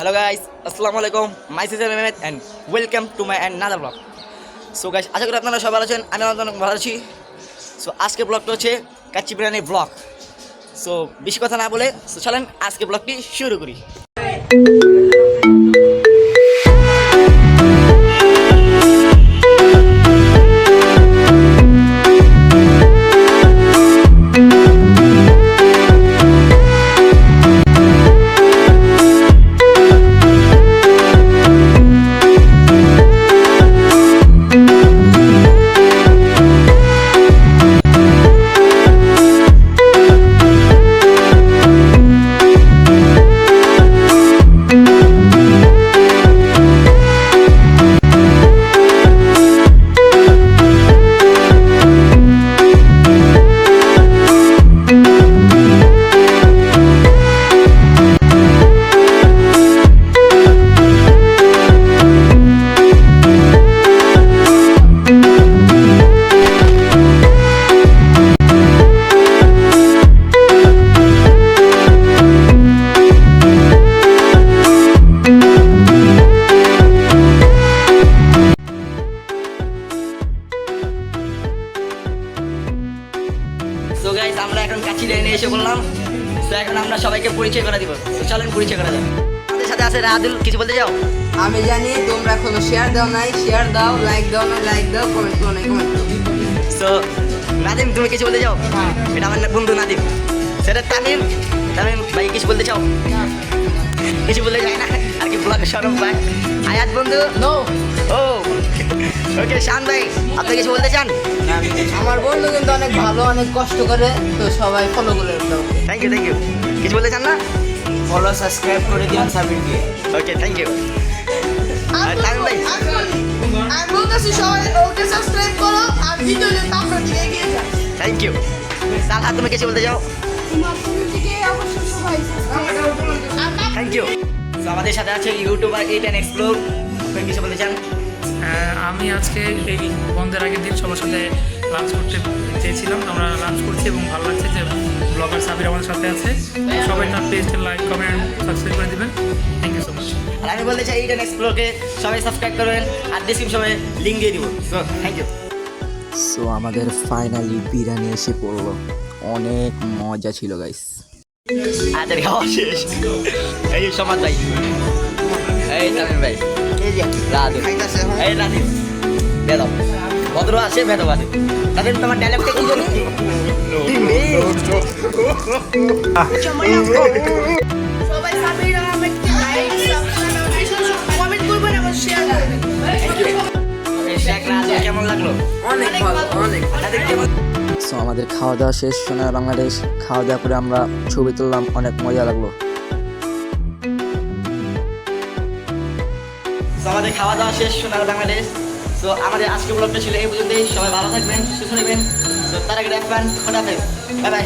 Hello guys, Assalamu alaikum. Myself Mehmet and welcome to my another vlog. So guys, আশা করি আপনারা সবাই ভালো আছেন, আমি অনেক ভালো আছি। সো আজকের ব্লগটা হচ্ছে কাচ্চি বিরিয়ানি ব্লগ। সো বেশি কথা না বলে চলেন আজকে ব্লগটি শুরু করি। সো গাইস আমরা এখন কাচ্চি বিরিয়ানি এসে বললাম। সো এখন আমরা সবাইকে পরিচয় করে দিব। তো চলেন পরিচয় করা যাক। আমাদের সাথে আছে রাদুল, কিছু বলতে চাও? আমি জানি তোমরা এখনো শেয়ার দাও নাই, শেয়ার দাও, লাইক দাও না, লাইক দাও, কমেন্ট করো নাই, কমেন্ট করো। সো নাদিম, তুমি কিছু বলতে চাও? এটা আমার বন্ধু নাদিম। সেটা তামিম, তামিম ভাই কিছু বলতে চাও? কিছু বলতে চাই না আর কি, ব্লগে সরম ভাই। আয়াত বন্ধু নো। ও ওকে, শান ভাই আপনি কিছু বলতে চান? আমার বন্ধু কিন্তু অনেক ভালো, অনেক কষ্ট করে, তো সবাই ফলো করে দাও। Thank you, thank you. কিছু বলতে চান না? ফলো সাবস্ক্রাইব করে দিন সাবিরকে। Okay, thank you. আর তামিম ভাই? আমি বলতেছি সবাই ওকে সাবস্ক্রাইব করো আর ভিডিওতে তারপর দিকে এগিয়ে যাও। Thank you. সালহা, তুমি কিছু বলতে চাও? তোমার দিকে অবশ্যই সবাই থ্যাংক ইউ। তো আমাদের সাথে আছে ইউটিউবার এইটান এক্সপ্লোর, আপনি কিছু বলতে চান? আমি আজকে এই বন্ধের আগের দিন সবার সাথে লাঞ্চ করতে চেয়েছিলাম। আমরা লাঞ্চ করছি এবং ভালো লাগছে যে ব্লগার সাবির আমাদের সাথে আছে। সবাই তার পেজটা লাইক, কমেন্ট, সাবস্ক্রাইব করে দেবেন। Thank you so much. আর আমি বলতে চাই এইটান এক্সপ্লোরকে সবাই সাবস্ক্রাইব করবেন আর ডিসক্রিপশনে লিঙ্ক দিয়ে দিব। So thank you. সো আমাদের ফাইনালি বিরিয়ানি এসে পড়লো, অনেক মজা ছিল গাইস। আমাদের খাওয়া শেষ। এই যে সমাজ ভাই, এই তামিম ভাই, এই যে রাধু, এই নাদিম, বেদব ভদ্র আছে, বেদব আছে। তাদের তোমার ডায়লগটা কি জানি? সবাই সাবির আহমেদকে লাইক, সাবস্ক্রাইব, কমেন্ট করবেন এবং শেয়ার করবেন। শেখ রাধু কেমন লাগলো? অনেক ভালো, অনেক। তাদের কেমন? সো আমাদের খাওয়া দাওয়া শেষ, সোনার বাংলাদেশ। খাওয়া দাওয়া করে আমরা ছবি তুললাম, অনেক মজা লাগলো। তো আমাদের খাওয়া দাওয়া শেষ, সোনার বাংলাদেশ। তো আমাদের আজকে ব্লগটা ছিল এই পর্যন্তই। সবাই ভালো থাকবেন, সুস্থ থাকবেন। তো তার আগে রাখবেন, খোদা হাফেজ, বাই বাই।